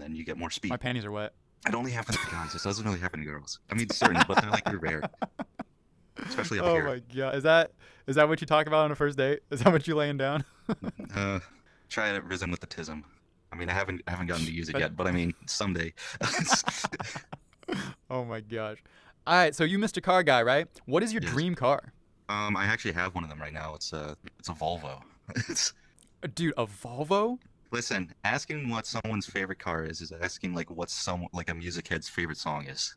then you get more My speed. panties are wet. It only happens to guys. This doesn't really happen to girls. I mean, certain, but they're like they're rare, especially up Oh here. my god, is that what you talk about on a first date? Is that what you laying down? Uh, try it risen with the tism. I mean, I haven't gotten to use it That, yet, but I mean, someday. oh my gosh. All right, so you Mr. Car Guy, right? What is your Yes. dream car? I actually have one of them right now. It's a Volvo. It's Dude, a Volvo? Listen, asking what someone's favorite car is asking like what some like a music head's favorite song is.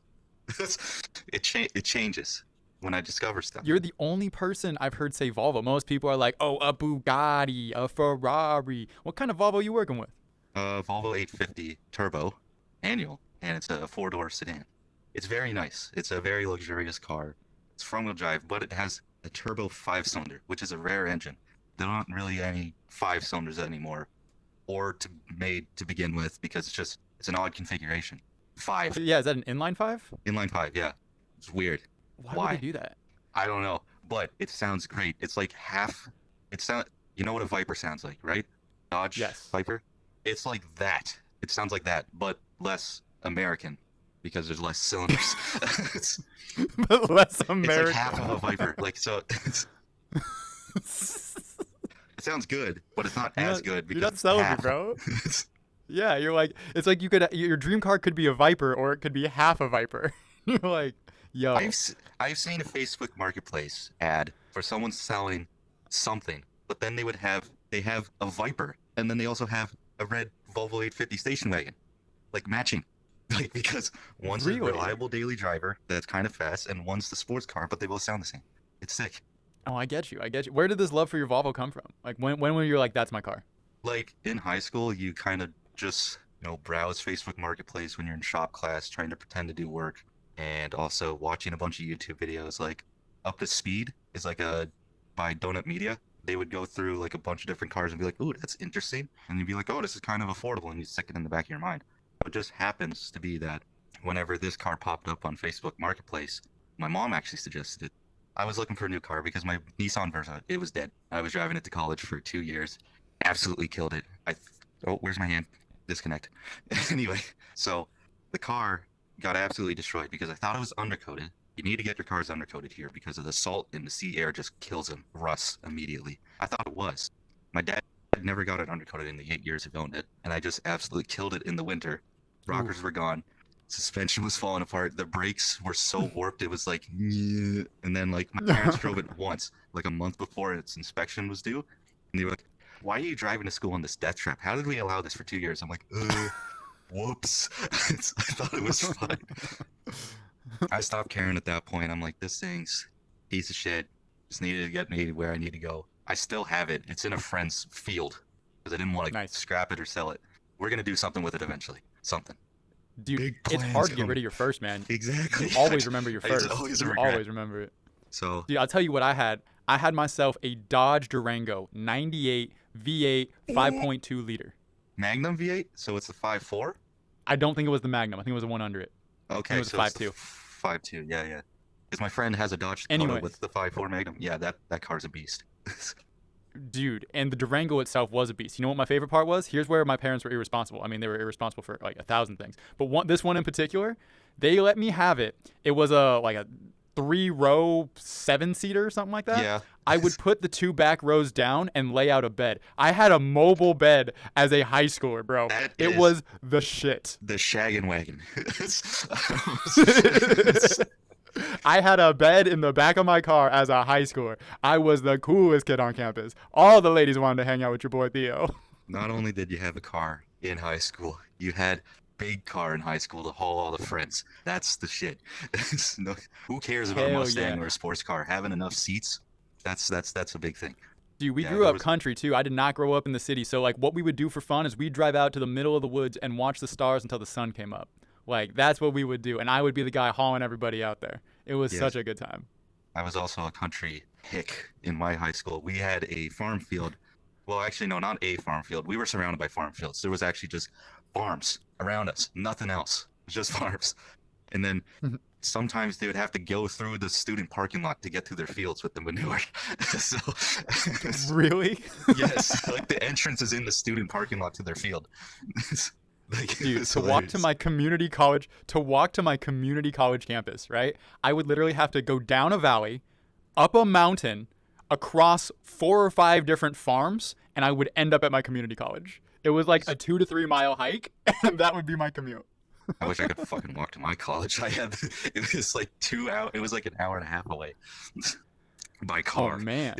It changes when I discover stuff. You're the only person I've heard say Volvo. Most people are like, oh, a Bugatti, a Ferrari. What kind of Volvo are you working with? Volvo 850 turbo, annual, and it's a four-door sedan. It's very nice. It's a very luxurious car. It's front-wheel drive, but it has a turbo five-cylinder, which is a rare engine. There aren't really any five cylinders anymore, or made to begin with, because it's an odd configuration. Five, Yeah, is that an inline five? inline five, yeah. It's weird. Why would Why? they do that? I don't know, but it sounds great. It's like half. You know what a Viper sounds like, right? Dodge Yes. Viper. It's like that. It sounds like that, but less American because there's less cylinders. it's, But less it's like American. half of a Viper. Like so, it sounds good, but it's not as good You're because not it's selling me, half. bro. Yeah, you're like, it's like your dream car could be a Viper or it could be half a Viper. You're like, yo, I've seen a Facebook Marketplace ad for someone selling something, but then they have a Viper, and then they also have a red Volvo 850 station wagon, like matching, like because one's a really? reliable daily driver that's kind of fast, and one's the sports car, but they both sound the same. It's sick. Oh, I get you. I get you. Where did this love for your Volvo come from? Like, when were you like, that's my car? Like in high school, you kind of just browse Facebook Marketplace when you're in shop class, trying to pretend to do work, and also watching a bunch of YouTube videos. Like Up to Speed is like a by Donut Media. They would go through like a bunch of different cars and be like, "Ooh, that's interesting," and you'd be like, "Oh, this is kind of affordable," and you stick it in the back of your mind. It just happens to be that whenever this car popped up on Facebook Marketplace, my mom actually suggested it. I was looking for a new car because my Nissan Versa, it was dead. I was driving it to college for 2 years. Absolutely killed it. Oh, where's my hand? Disconnect. Anyway, so the car got absolutely destroyed because I thought it was undercoated. You need to get your cars undercoated here because of the salt in the sea air just kills them, rusts immediately. I thought it was. My dad never got it undercoated in the 8 years he owned it, and I just absolutely killed it in the winter. Rockers were gone. Suspension was falling apart. The brakes were so warped it was like, "Nyeh." And then like my parents drove it once, like a month before its inspection was due, and they were like, "Why are you driving to school on this death trap? How did we allow this for 2 years?" I'm like, whoops. I thought it was fine. I stopped caring at that point. I'm like, this thing's piece of shit. Just needed to get me where I need to go. I still have it. It's in a friend's field because I didn't want to Nice. scrap it or sell it. We're gonna do something with it eventually. Something. Dude, Big it's plans hard to get coming. rid of your first, man. Exactly. You always remember your It's first. always a You regret. always remember it. So Dude, I'll tell you what I had. I had myself a Dodge Durango 98 V8 5.2 liter. Magnum V8. So it's the 5.4. I don't think it was the Magnum. I think it was the one under it. Okay, it was so it's the 5.2. 5.2. Yeah, yeah. Because my friend has a Dodge Dakota Anyways. with the 5.4 Magnum. Yeah, that car's a beast. Dude, and the Durango itself was a beast. You know what my favorite part was? Here's where my parents were irresponsible. I mean, they were irresponsible for like 1,000 things. But this one in particular, they let me have it. It was a 3-row 7-seater or something like that. Yeah. I would put the 2 back rows down and lay out a bed. I had a mobile bed as a high schooler, bro. That It is was the shit. the shaggin' wagon. I had a bed in the back of my car as a high schooler. I was the coolest kid on campus. All the ladies wanted to hang out with your boy Theo. Not only did you have a car in high school, you had big car in high school to haul all the friends. That's the shit. Who cares about a Hell Mustang yeah. or a sports car? Having enough seats, that's a big thing. Dude, we Yeah, grew there up was- country too. I did not grow up in the city. So like what we would do for fun is we'd drive out to the middle of the woods and watch the stars until the sun came up. Like that's what we would do. And I would be the guy hauling everybody out there. It was Yes. such a good time. I was also a country hick in my high school. We had a farm field. Well, actually, no, not a farm field. We were surrounded by farm fields. There was actually just farms around us, nothing else. It was just farms. And then sometimes they would have to go through the student parking lot to get to their fields with the manure. So, Really? yes, like the entrance is in the student parking lot to their field. Like, Dude, it's to walk to hilarious. my community college, campus, right? I would literally have to go down a valley, up a mountain, across 4 or 5 different farms, and I would end up at my community college. It was like a 2 to 3 mile hike, and that would be my commute. I wish I could fucking walk to my college. I had it was like 2 hours. It was like an hour and a half away by Oh car. man,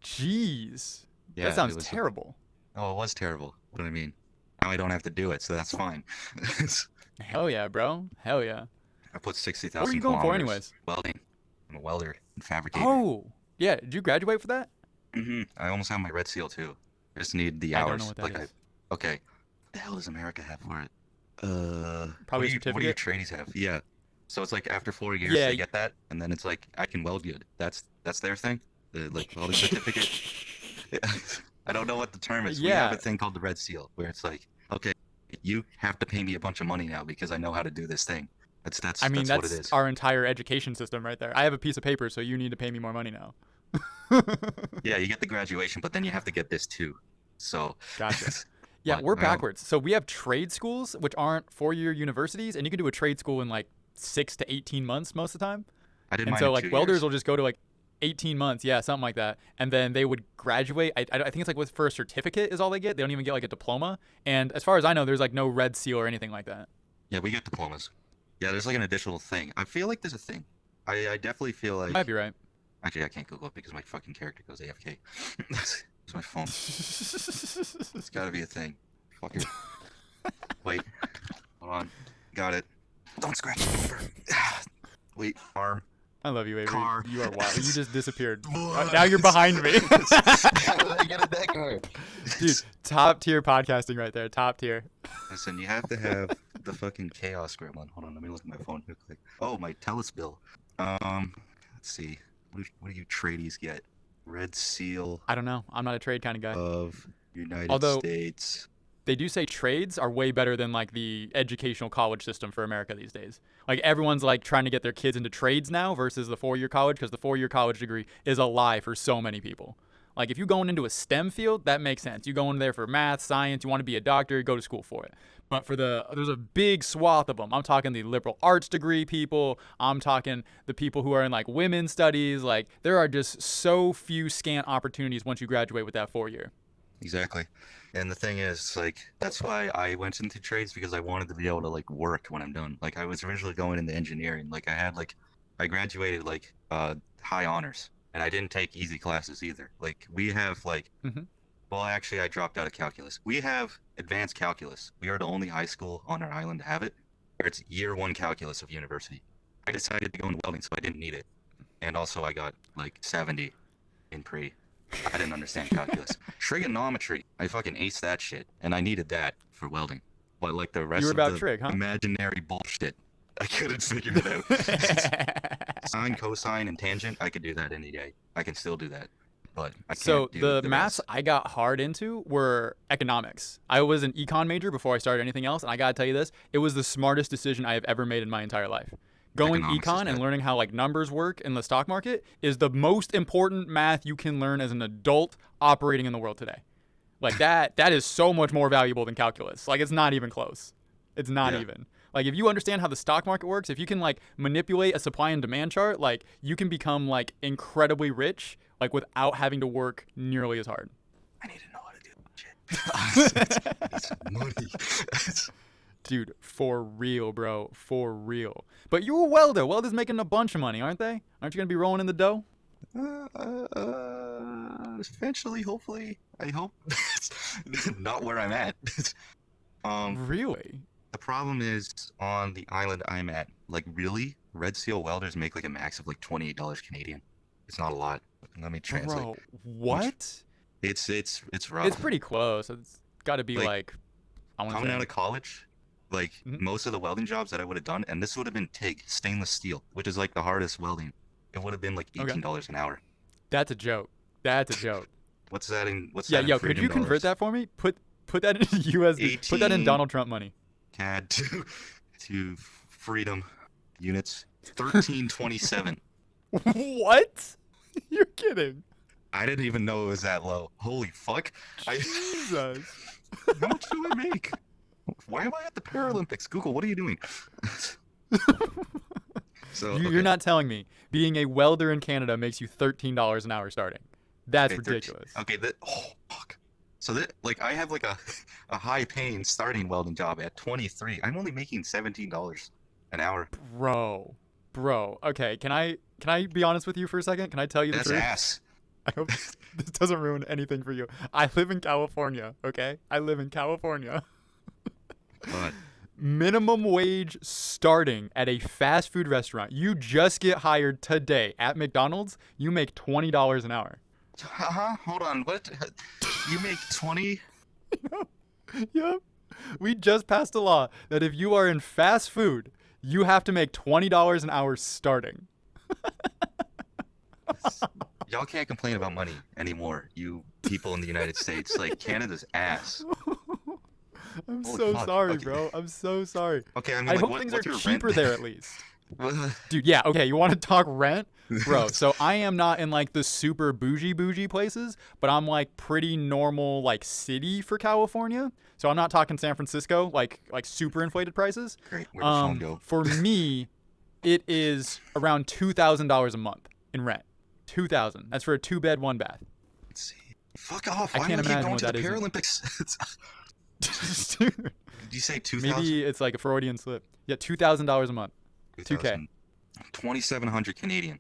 jeez, Yeah, that sounds it was. terrible. Oh, it was terrible. What I mean, now I don't have to do it, so that's fine. Hell yeah, bro. Hell yeah. I put 60,000 What were you going for kilometers anyways? welding. I'm a welder and fabricator. Oh, yeah. Did you graduate for that? I almost have my red seal too. I just need the I hours. don't know what that like is. okay, what the hell does America have for it? Probably a what do you certificate. tradies have? Yeah. So it's like after 4 years Yeah. they get that, and then it's like I can weld good. That's their thing. The like welding certificate. I don't know what the term is. We have Yeah. a thing called the red seal, where it's like, okay, you have to pay me a bunch of money now because I know how to do this thing. That's I mean, what it that's is. our entire education system right there. I have a piece of paper, so you need to pay me more money now. Yeah, you get the graduation, but then you have to get this too. So Gotcha. Yeah, but we're I don't- backwards. So we have trade schools, which aren't 4-year universities, and you can do a trade school in like 6 to 18 months most of the time. I did And mine so in like 2 welders years. will just go to like 18 months, yeah, something like that, and then they would graduate. I think it's like with for a certificate is all they get. They don't even get like a diploma. And as far as I know, there's like no red seal or anything like that. Yeah, we get diplomas. Yeah, there's like an additional thing. I feel like there's a thing. I definitely feel You like. might be right. Actually, I can't Google it because my fucking character goes AFK. It's my phone. It's gotta be a thing. Fucker. Wait. Hold on. Got it. Don't scratch the paper. Wait. Arm. I love you, Avery. Car. You are wild. You just disappeared. What? Now you're behind me. How did I get in that car? Dude, top tier podcasting right there. Top tier. Listen, you have to have the fucking chaos gremlin. Hold on, let me look at my phone real quick. Oh, my Telus bill. Let's see. What do you tradies get? Red Seal I don't know. I'm not a trade kind of guy. of United Although- States. They do say trades are way better than like the educational college system for America these days. Like everyone's like trying to get their kids into trades now versus the 4-year college because the 4-year college degree is a lie for so many people. Like if you're going into a STEM field, that makes sense. You go in there for math, science, you want to be a doctor, go to school for it. But for there's a big swath of them. I'm talking the liberal arts degree people. I'm talking the people who are in like women's studies. Like there are just so few scant opportunities once you graduate with that 4-year. Exactly. And the thing is, like, that's why I went into trades because I wanted to be able to like work when I'm done. Like I was originally going into engineering. Like I graduated like high honors. And I didn't take easy classes either. Like we have like Mhm. well actually I dropped out of calculus. We have advanced calculus. We are the only high school on our island to have it. Where it's year 1 calculus of university. I decided to go into welding so I didn't need it. And also I got like 70 in pre. I didn't understand calculus. Trigonometry. I fucking aced that shit. And I needed that for welding. But like the rest You were of about the trig, huh? imaginary bullshit, I couldn't figure it out. Sine, cosine, and tangent, I could do that any day. I can still do that. But I can't So do the the maths rest. I got hard into were economics. I was an econ major before I started anything else, and I gotta tell you this, it was the smartest decision I have ever made in my entire life. Going Economics is econ and good. learning how like numbers work in the stock market is the most important math you can learn as an adult operating in the world today. Like that is so much more valuable than calculus. Like it's not even close. It's not Yeah. even. Like if you understand how the stock market works, if you can like manipulate a supply and demand chart, like you can become like incredibly rich like without having to work nearly as hard. I need to know how to do that shit. It's money. Dude, for real, bro. For real. But you're a welder. Welders making a bunch of money, aren't they? Aren't you going to be rolling in the dough? Eventually, hopefully, I hope. Not where I'm at. Really? The problem is on the island I'm at. Like, really, Red Seal welders make like a max of like $28 Canadian. It's not a lot. Let me translate. Bro, what? It's rough. It's pretty close. It's got to be Like, like I want to Coming say out of college, like Mhm. most of the welding jobs that I would have done, and this would have been TIG, stainless steel, which is like the hardest welding. It would have been like Okay. $18 an hour. that's a joke. That's a joke. What's that in? What's Yeah, that in yo, could freedom you convert dollars? that for me? Put that into USD. Put that in 18. Donald Trump money. CAD to freedom units. 1327. What? You're kidding. I didn't even know it was that low. Holy fuck! Jesus. How much do I make? Why am I at the Paralympics? Google, what are you doing? So You're not telling me being a welder in Canada makes you $13 an hour starting. That's okay, ridiculous. okay, that fuck. So that like I have like a high paying starting welding job at 23. I'm only making $17 an hour. Bro. Okay, can I be honest with you for a second? Can I tell you the That's truth? ass. I hope this doesn't ruin anything for you. I live in California, okay? I live in California. But Minimum wage starting at a fast food restaurant. You just get hired today at McDonald's, you make $20 an hour. hold on, what? You make 20? Yep. We just passed a law that if you are in fast food, you have to make $20 an hour starting. Y'all can't complain about money anymore, you people in the United States. Like Canada's ass. I'm Holy so fuck, sorry, okay. bro. I'm so sorry. Okay, I mean, I like, hope things are what's your cheaper rent? there at least. Dude, yeah, okay, you want to talk rent? Bro, so I am not in like the super bougie places, but I'm like pretty normal like city for California. So I'm not talking San Francisco, like super inflated prices. Great, where'd the phone go? For me, it is around $2,000 a month in rent. 2,000. That's for a 2-bed, 1-bath. Let's see. Fuck off. I Why can't would I keep imagine going what to the that is. Paralympics? Dude, Did you say 2,000? maybe it's like a Freudian slip. Yeah, $2,000 a month. 2K. 2,700 Canadian.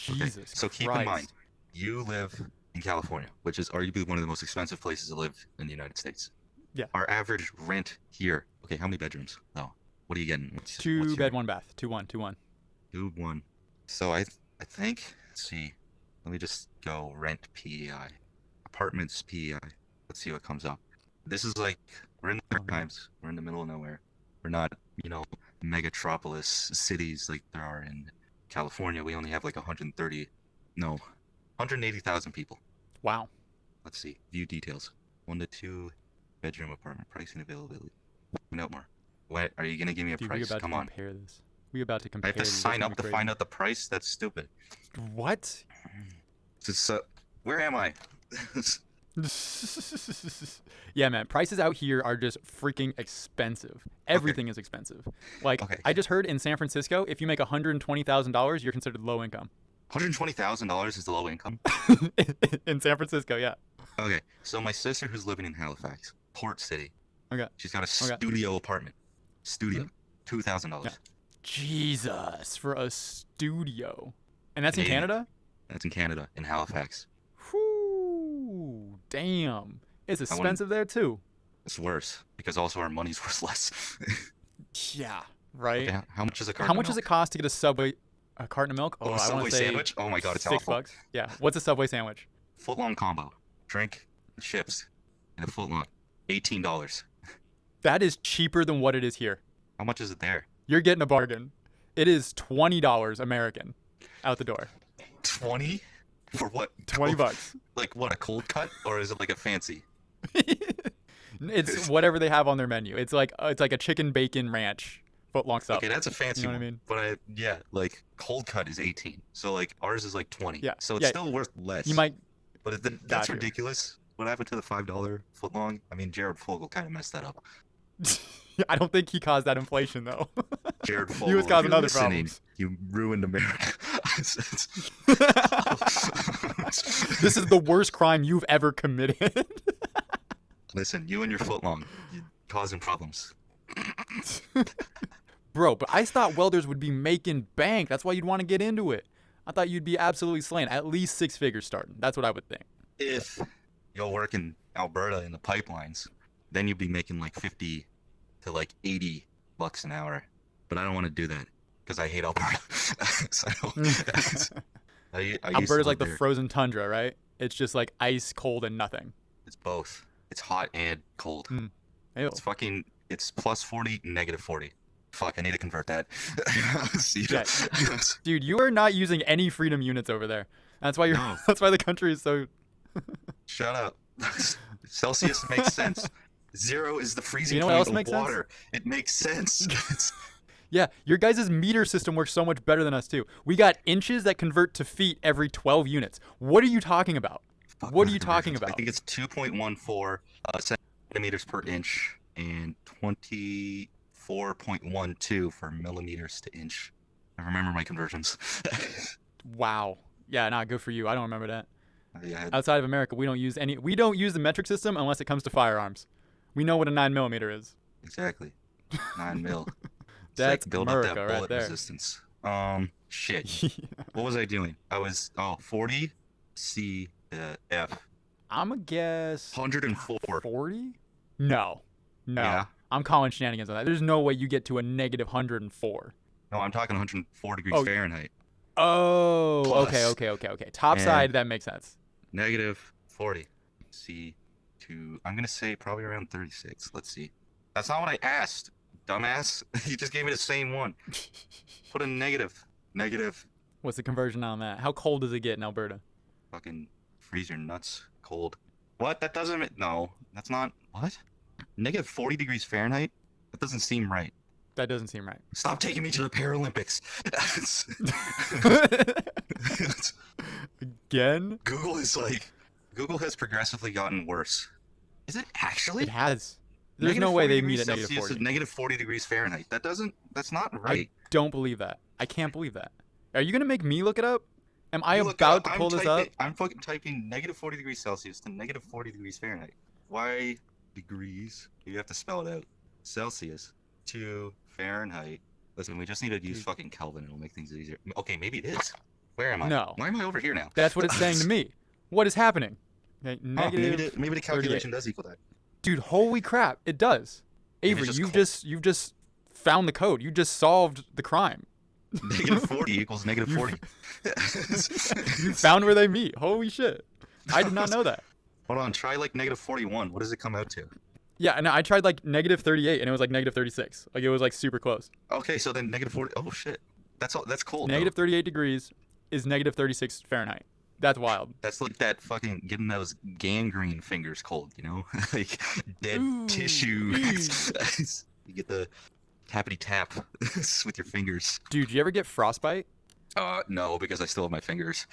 Okay, Jesus so keep Christ. in mind, you live in California, which is arguably one of the most expensive places to live in the United States. Yeah. Our average rent here. Okay, how many bedrooms? Oh, what are you getting? What's 2-bed, 1-bath. 2-1. 2-1. 2-1. So I think. Let's see. Let me just go rent PEI, apartments PEI. Let's see what comes up. This is like we're in the dark times. We're in the middle of nowhere. We're not, megatropolis cities like there are in California. We only have like 180,000 people. Wow. Let's see. View details. 1 to 2 bedroom apartment. Pricing availability. Find out more. What are you gonna give me a Dude, price? we about Come to on. compare this. We about to I compare have to these. sign That's up to gonna be find out the price. That's stupid. crazy. What? Where am I? Yeah, man. Prices out here are just freaking expensive. Everything is expensive. Like, Okay. I just heard in San Francisco, if you make $120,000, you're considered low income. $120,000 is the low income. In San Francisco, yeah. Okay, so my sister who's living in Halifax, Port City. Okay. She's got a Okay. studio apartment. Studio. $2,000. Yeah. Jesus, for a studio. And that's in Canadian. Canada? That's in Canada, in Halifax. Whew, damn. It's wouldn't- expensive there too. It's worse because also our money's worth less. Yeah, right? Okay, how much is a carton? How much does it cost to get a carton of milk? Oh, a I want Subway to say sandwich? Oh my god, it's awful. $6. Yeah. What's a Subway sandwich? Foot-long combo. Drink, chips, and a foot-long. $18. That is cheaper than what it is here. How much is it there? You're getting a bargain. It is $20 American out the door. 20? For what? $20. Like what, a cold cut? Or is it like a fancy? It's whatever they have on their menu. It's like a chicken bacon ranch footlong sub. Okay, that's a fancy You know what I one. mean? But like cold cut is 18. So like ours is like 20. Yeah, So it's yeah. still worth less. You might. But that's Gotcha. ridiculous. What happened to the $5 footlong? I mean, Jared Fogle kind of messed that up. I don't think he caused that inflation though. Jared Fogle, He was if causing you're other listening, problems. You ruined America. This is the worst crime you've ever committed. Listen, you and your footlong, you're causing problems. Bro, but I thought welders would be making bank. That's why you'd want to get into it. I thought you'd be absolutely slaying. At least 6 figures starting. That's what I would think. If you'll work in Alberta in the pipelines, then you'd be making like 50 to like $80 an hour. But I don't want to do that because I hate Alberta. So, I used to Alberta's live like the there. frozen tundra, right? It's just like ice, cold, and nothing. It's both. It's hot and cold. Ew. It's plus 40, negative 40. Fuck, I need to convert that. See, Yeah, Dude, you are not using any freedom units over there. That's why you're. No. That's why the country is so. Shut up. Celsius makes sense. 0 is the freezing You know what else point makes of sense? water. It makes sense. Yeah, your guys' meter system works so much better than us too. We got inches that convert to feet every 12 units. What are you talking about? Fuck, What are what's you the talking difference? I about? think it's 2.14 centimeters per inch. and 24.12 for millimeters to inch. I remember my conversions. Wow. Yeah, nah, good for you. I don't remember that. Yeah, Outside of America, we don't use the metric system unless it comes to firearms. We know what a 9mm is. exactly. 9 mil. It's like That's build up America that right bullet there. resistance. Shit. What was I doing? I was 40 C F I'm going to guess 104. 40? No. No. Yeah. I'm calling shenanigans on that. There's no way you get to a negative 104. No, I'm talking 104 degrees Oh, Fahrenheit. oh, okay, Plus okay, okay, okay. Top and side, that makes sense. negative 40 C to, I'm gonna say probably around 36. Let's see. That's not what I asked, dumbass. You just gave me the same one. Put a negative. Negative. What's the conversion on that? How cold does it get in Alberta? Fucking freeze your nuts cold. What? That doesn't. No, that's not. What? Negative 40 degrees Fahrenheit? That doesn't seem right. That doesn't seem right. Stop taking me to the Paralympics. Again? Google has progressively gotten worse. Is it actually? It has. There's Negative no way 40 they meet degrees at negative Celsius 40. is negative 40 degrees Fahrenheit. That's not right. I don't believe that. I can't believe that. Are you going to make me look it up? Am I You look about up- to I'm pull this up? I'm fucking typing negative 40 degrees Celsius to negative 40 degrees Fahrenheit. Why degrees? You have to spell it out. Celsius to Fahrenheit. Listen, we just need to use Dude. fucking Kelvin. It'll make things easier. Okay, maybe it is. Where am I? No. Why am I over here now? That's what it's saying to me. What is happening? Okay, Oh, negative. maybe the calculation does equal that. Dude, holy crap. It does. Maybe Avery, it's just you've just found the code. You just solved the crime. Negative 40 equals negative You- 40. You found where they meet. Holy shit. I did not know that. Hold on, try like negative 41. What does it come out to? Yeah, and I tried like negative 38 and it was like negative 36. Like it was like super close. Okay, so then negative 40. Oh shit. That's all. That's cold. though. Negative 38 degrees is negative 36 Fahrenheit. That's wild. That's like that fucking getting those gangrene fingers cold, you know? Like dead Ooh, tissue. You get the tappity tap with your fingers. Dude, you ever get frostbite? No, because I still have my fingers.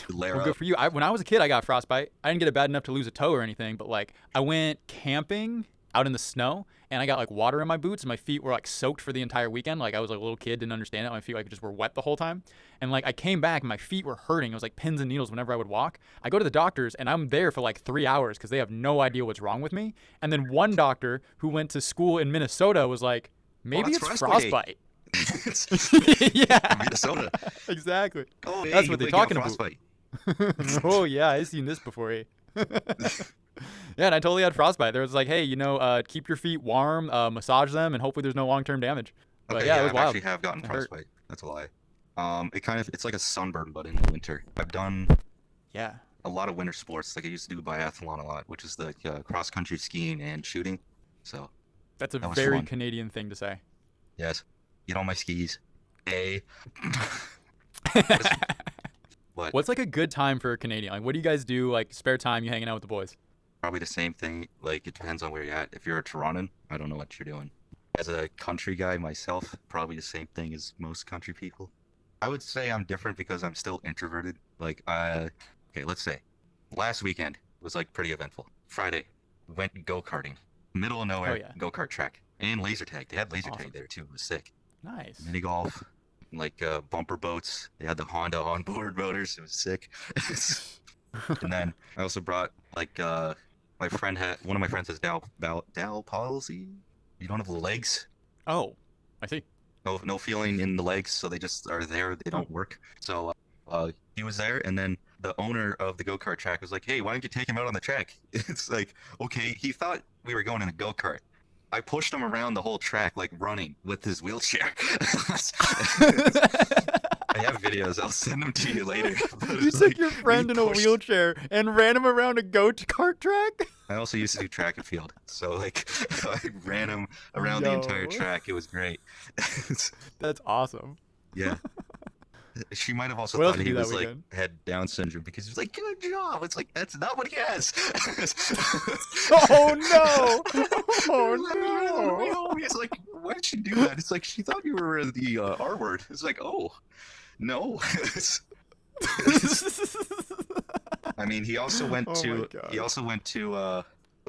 Layer Well, good up. for you. When I was a kid, I got frostbite. I didn't get it bad enough to lose a toe or anything, but like I went camping out in the snow and I got like water in my boots and my feet were like soaked for the entire weekend. Like I was like a little kid, didn't understand it. My feet like just were wet the whole time. And like I came back and my feet were hurting. It was like pins and needles whenever I would walk. I go to the doctors and I'm there for like 3 hours because they have no idea what's wrong with me. And then one doctor who went to school in Minnesota was like, maybe that's it's frostbite. frostbite. Yeah, Minnesota. exactly. Oh, hey, That's you what they're might get talking about. frostbite. Oh yeah, I've seen this before. Eh? Yeah, and I totally had frostbite. There was like, hey, keep your feet warm, massage them, and hopefully there's no long-term damage. But Okay, yeah, yeah, it was I wild. actually have gotten It hurt. frostbite. That's a lie. It's like a sunburn, but in the winter. I've done Yeah. a lot of winter sports. Like I used to do biathlon a lot, which is the cross-country skiing and shooting. So That's a That was very fun. Canadian thing to say. yes, get on my skis. Hey. What? What's like a good time for a Canadian? Like, what do you guys do? Like, spare time, you hanging out with the boys? Probably the same thing. Like it depends on where you're at. If you're a Torontan, I don't know what you're doing. As a country guy myself, probably the same thing as most country people. I would say I'm different because I'm still introverted. Like, okay, let's say last weekend was like pretty eventful. Friday, went go-karting, middle of nowhere, Oh, yeah. go-kart track, and laser tag. They had laser Awesome. tag there too. It was sick. Nice. Mini golf, like bumper boats. They had the Honda onboard motors. It was sick. And then I also brought like one of my friends has Dow palsy. You don't have the legs. Oh, I see. No feeling in the legs, so they just are there. They don't work. So he was there, and then the owner of the go-kart track was like, "Hey, why don't you take him out on the track?" It's like, okay, he thought we were going in a go-kart. I pushed him around the whole track, like running with his wheelchair. I have videos. I'll send them to you later. But You it's took like, your friend we in a pushed- wheelchair and ran him around a go-kart track? I also used to do track and field, so like I ran him around the entire Yo. track. It was great. That's awesome. Yeah. She might have also What else thought did he you do was that like weekend? had Down syndrome because he was like, "Good job." It's like that's not what he has. Oh no! Oh no! It's like, why did she do that? It's like she thought you were the R word. It's like, oh, no. I mean, he also went Oh my to God.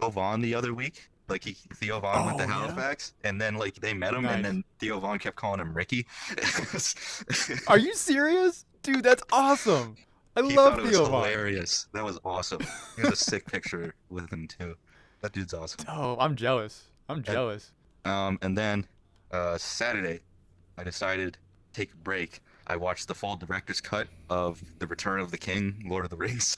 Go the other week, Like Theo Vaughn went to Oh yeah. Halifax, and then like they met him, and Nice. then Theo Vaughn kept calling him Ricky. Are you serious, dude? That's awesome. I He thought love it was Theo Vaughn. hilarious. That was awesome. He has a sick picture with him too. That dude's awesome. Oh, I'm jealous. I'm And jealous. and then Saturday, I decided to take a break. I watched the full director's cut of The Return of the King, Lord of the Rings.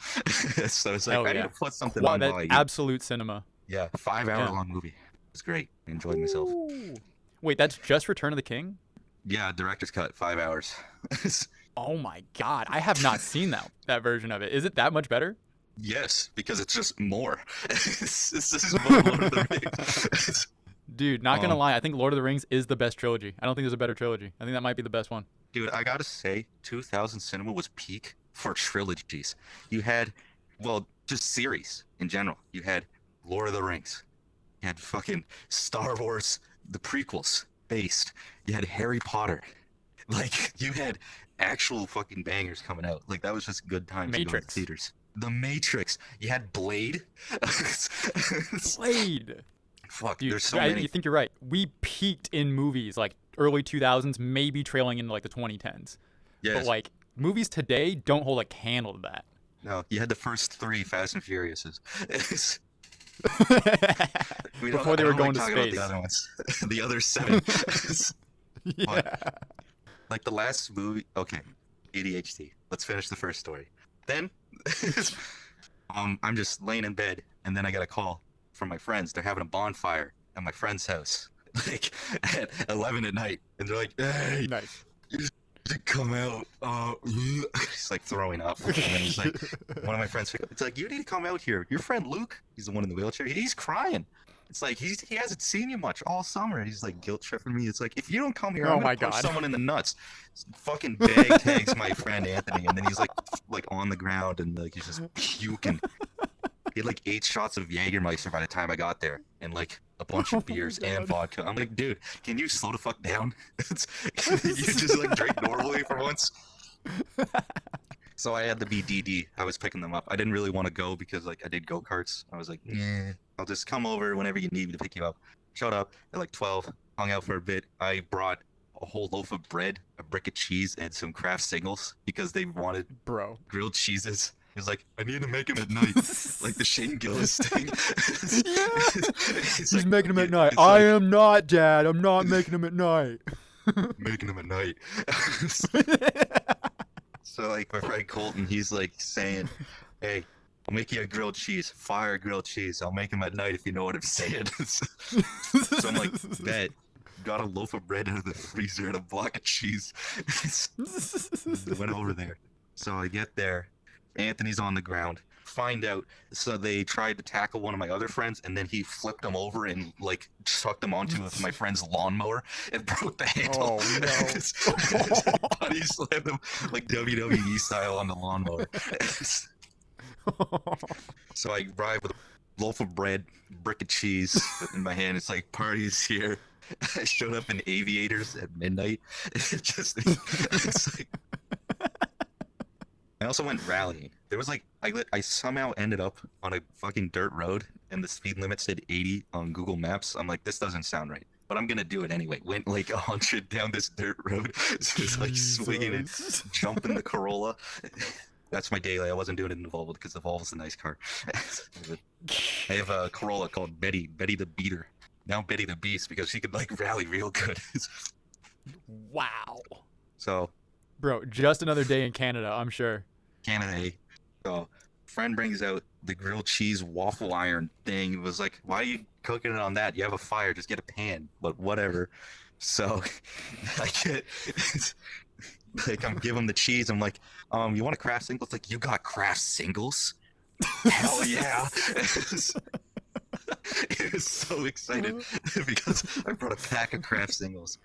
So it's like Hell I need yeah. to put something on That while I eat. absolute cinema. Yeah, 5 hour Yeah. long movie. It was great. I enjoyed myself. Ooh. Wait, that's just Return of the King? Yeah, director's cut, 5 hours. Oh my god, I have not seen that version of it. Is it that much better? Yes, because it's just more. This is more Lord of the Rings. Dude, not gonna Um, lie, I think Lord of the Rings is the best trilogy. I don't think there's a better trilogy. I think that might be the best one. Dude, I gotta say, 2000 cinema was peak for trilogies. You had, well, just series in general. You had Lord of the Rings. You had fucking Star Wars, the prequels, based. You had Harry Potter. Like, you had actual fucking bangers coming out. Like, that was just good times to go to the Matrix. theaters. The Matrix. You had Blade. Blade. Fuck, Dude, there's so I many. think you're right. We peaked in movies like early 2000s, maybe trailing into like the 2010s. But Yes. like movies today don't hold a candle to that. No, you had the first three Fast and Furiouses. We don't, Before they I were don't going like to talking about space. the other ones. The other seven. Yeah. Like the last movie. Okay, ADHD. Let's finish the first story. Then, I'm just laying in bed, and then I get a call from my friends. They're having a bonfire at my friend's house, like at 11 at night, and they're like, "Hey, Nice. you should come out." He's like throwing up, and then he's like, one of my friends. It's like, you need to come out here. Your friend Luke, he's the one in the wheelchair. He's crying. It's like he hasn't seen you much all summer. He's like guilt tripping me. It's like, if you don't come here, Oh I'm my gonna punch God. someone in the nuts. Fucking bag tags my friend Anthony, and then he's like on the ground and like he's just puking. He had like 8 shots of Jägermeister by the time I got there, and like a bunch Oh of my beers and God. vodka. I'm like, dude, can you slow the fuck down? You just like drink normally for once. So I had to be DD. I was picking them up. I didn't really want to go because like I did go-karts. I was like, yeah, I'll just come over whenever you need me to pick you up. Showed up at like 12, hung out for a bit. I brought a whole loaf of bread, a brick of cheese, and some Kraft singles because they wanted Bro. grilled cheeses. He was like, I need to make them at night, like the Shane Gillis thing. Yeah. He's He's making them at night. it's I like, am not, Dad. I'm not making them at night. making them at night. So like my friend Colton, he's like saying, "Hey, I'll make you a grilled cheese, fire grilled cheese. I'll make them at night if you know what I'm saying." So I'm like, bet. Got a loaf of bread out of the freezer and a block of cheese. Went over there. So I get there. Anthony's on the ground. Find out. So they tried to tackle one of my other friends, and then he flipped him over and like chucked him onto my friend's lawnmower and broke the handle. Oh, no. His body slammed him like WWE style on the lawnmower. So I arrived with a loaf of bread, brick of cheese in my hand. It's like, party is here. I showed up in aviators at midnight. It's like, I also went rallying. There was like, I somehow ended up on a fucking dirt road, and the speed limit said 80 on Google Maps. I'm like, this doesn't sound right, but I'm gonna do it anyway. Went like 100 down this dirt road, just like swinging it, Jesus. jumping the Corolla. That's my daily. I wasn't doing it in the Volvo because the Volvo's a nice car. I have a Corolla called Betty the Beater. Now Betty the Beast because she could like rally real good. Wow. So Bro, just another day in Canada, I'm sure. Canada, eh? So friend brings out the grilled cheese waffle iron thing. It was like, why are you cooking it on that? You have a fire, just get a pan. But whatever. So I get like I'm giving him the cheese. I'm like, you want a Kraft single? It's like, you got Kraft singles? Hell yeah. He was so excited because I brought a pack of Kraft singles.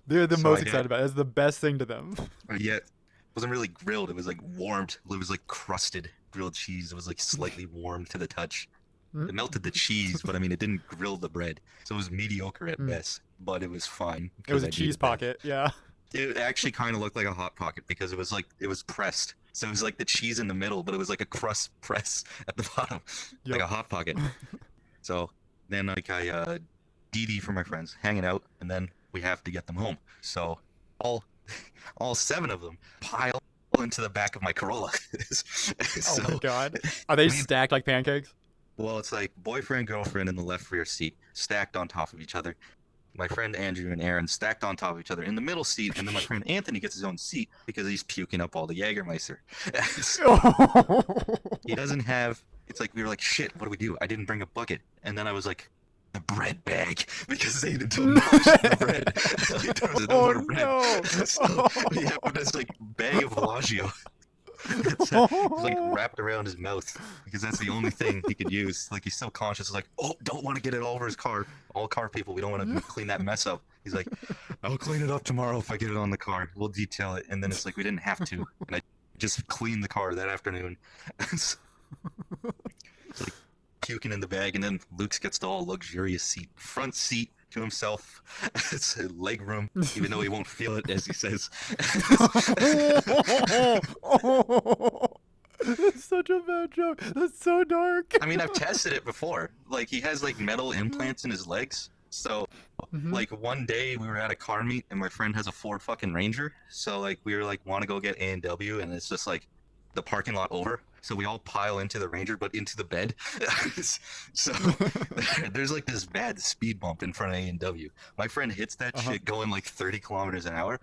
They're the So most I did. excited about it. It's the best thing to them. But yet, it wasn't really grilled. It was like warmed. It was like crusted grilled cheese. It was like slightly warm to the touch. It melted the cheese, but I mean, it didn't grill the bread. So it was mediocre at best, but it was fine. It was 'cause a I cheese needed that. pocket, yeah. It actually kind of looked like a hot pocket because it was like it was pressed. So it was like the cheese in the middle, but it was like a crust press at the bottom, like Yep. a hot pocket. So Then like I DD for my friends, hanging out, and then we have to get them home. So all all seven of them pile into the back of my Corolla. Oh my So god. Are they we stacked like pancakes? well, it's like boyfriend, girlfriend in the left rear seat, stacked on top of each other. My friend Andrew and Aaron stacked on top of each other in the middle seat, and then my friend Anthony gets his own seat because he's puking up all the Jägermeister. He doesn't have. It's like we were like, shit, what do we do? I didn't bring a bucket, and then I was like, the bread bag because they didn't demolish the bread. Like, there was no Oh more bread. no. So we have this like bag of Bellagio. It's like wrapped around his mouth because that's the only thing he could use. Like he's still conscious. Like, oh, don't want to get it all over his car. All car people, we don't want to clean that mess up. He's like, I'll clean it up tomorrow if I get it on the car. We'll detail it. And then it's like we didn't have to, and I just cleaned the car that afternoon. It's like puking in the bag, and then Luke's gets the all luxurious seat, front seat to himself. It's a leg room, even though he won't feel it, as he says. That's such a bad joke. That's so dark. I mean, I've tested it before. Like, he has like metal implants in his legs. So, like, one day we were at a car meet, and my friend has a Ford fucking Ranger. So, like, we were like, want to go get A&W, and it's just like the parking lot over. So we all pile into the Ranger, but into the bed. So there's like this bad speed bump in front of A&W. My friend hits that shit going like 30 kilometers an hour,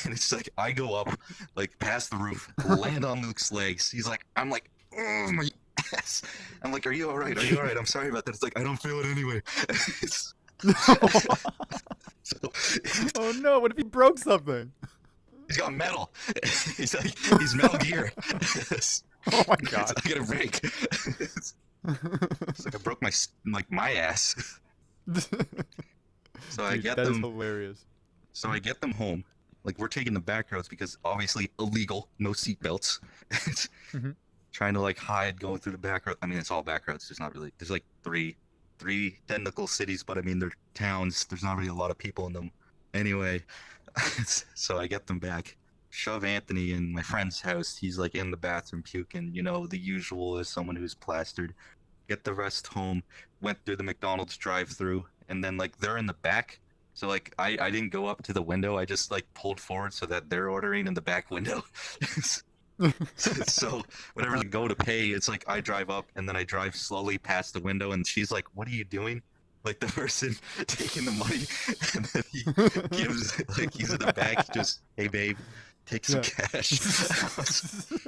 and it's like I go up, like past the roof, land on Luke's legs. He's like, I'm like, oh my ass. I'm like, are you all right? Are you all right? I'm sorry about that. It's like I don't feel it anyway. So, Oh no, what if he broke something? he's got metal. He's like, he's Metal Gear. Oh my god. I get a break. It's like I broke my ass. So I Dude, get that is them. hilarious. So I get them home. Like we're taking the back roads because obviously illegal, no seatbelts. Trying to like hide going through the back road. I mean, it's all back roads. There's not really. There's like three technical cities, but I mean they're towns. There's not really a lot of people in them. Anyway, so I get them back. Shove Anthony in my friend's house. He's like in the bathroom puking, you know, the usual as someone who's plastered. Get the rest home. Went through the McDonald's drive-through, and then like they're in the back. So like I didn't go up to the window. I just like pulled forward so that they're ordering in the back window. So whenever they go to pay, it's like I drive up and then I drive slowly past the window, and she's like, "What are you doing?" Like the person taking the money, and then he gives like he's in the back, just, "Hey babe, take some cash." It's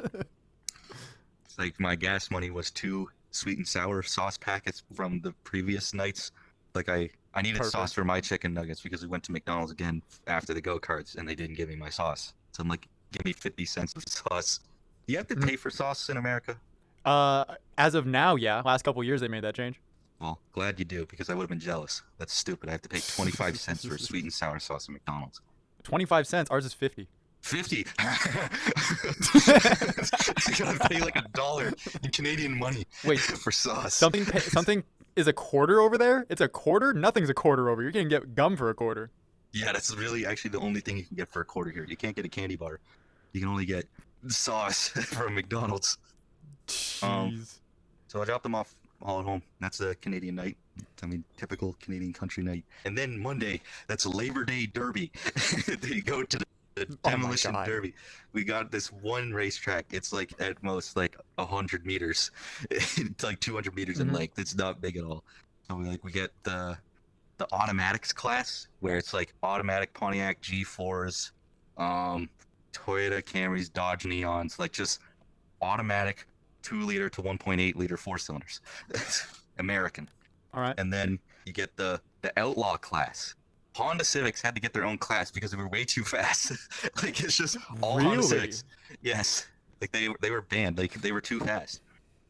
like my gas money was 2 sweet and sour sauce packets from the previous nights. Like I needed sauce for my chicken nuggets because we went to McDonald's again after the go-karts and they didn't give me my sauce. So I'm like, give me 50 cents of sauce. Do you have to pay for sauce in America? As of now, yeah. Last couple years they made that change. Well, glad you do because I would have been jealous. That's stupid. I have to pay 25 cents for sweet and sour sauce at McDonald's. 25 cents. Ours is 50. 50. I gotta pay like $1 in Canadian money. Wait, for sauce. Something is a quarter over there? It's a quarter? Nothing's a quarter over. You're gonna get gum for a quarter. Yeah, that's really actually the only thing you can get for a quarter here. You can't get a candy bar. You can only get sauce from McDonald's. Jeez. So I dropped them off all at home. That's a Canadian night. I mean, typical Canadian country night. And then Monday, that's Labor Day Derby. They go to the demolition derby. We got this one racetrack. It's like at most like 100 meters. It's like 200 meters in length. It's not big at all. So we get the automatics class where it's like automatic Pontiac G4s, Toyota Camrys, Dodge Neons, like just automatic 2-liter to 1.8-liter 4-cylinders. American. All right. And then you get the outlaw class. Honda Civics had to get their own class because they were way too fast. Like it's just all Honda Civics. Yes, like they were banned. Like they were too fast.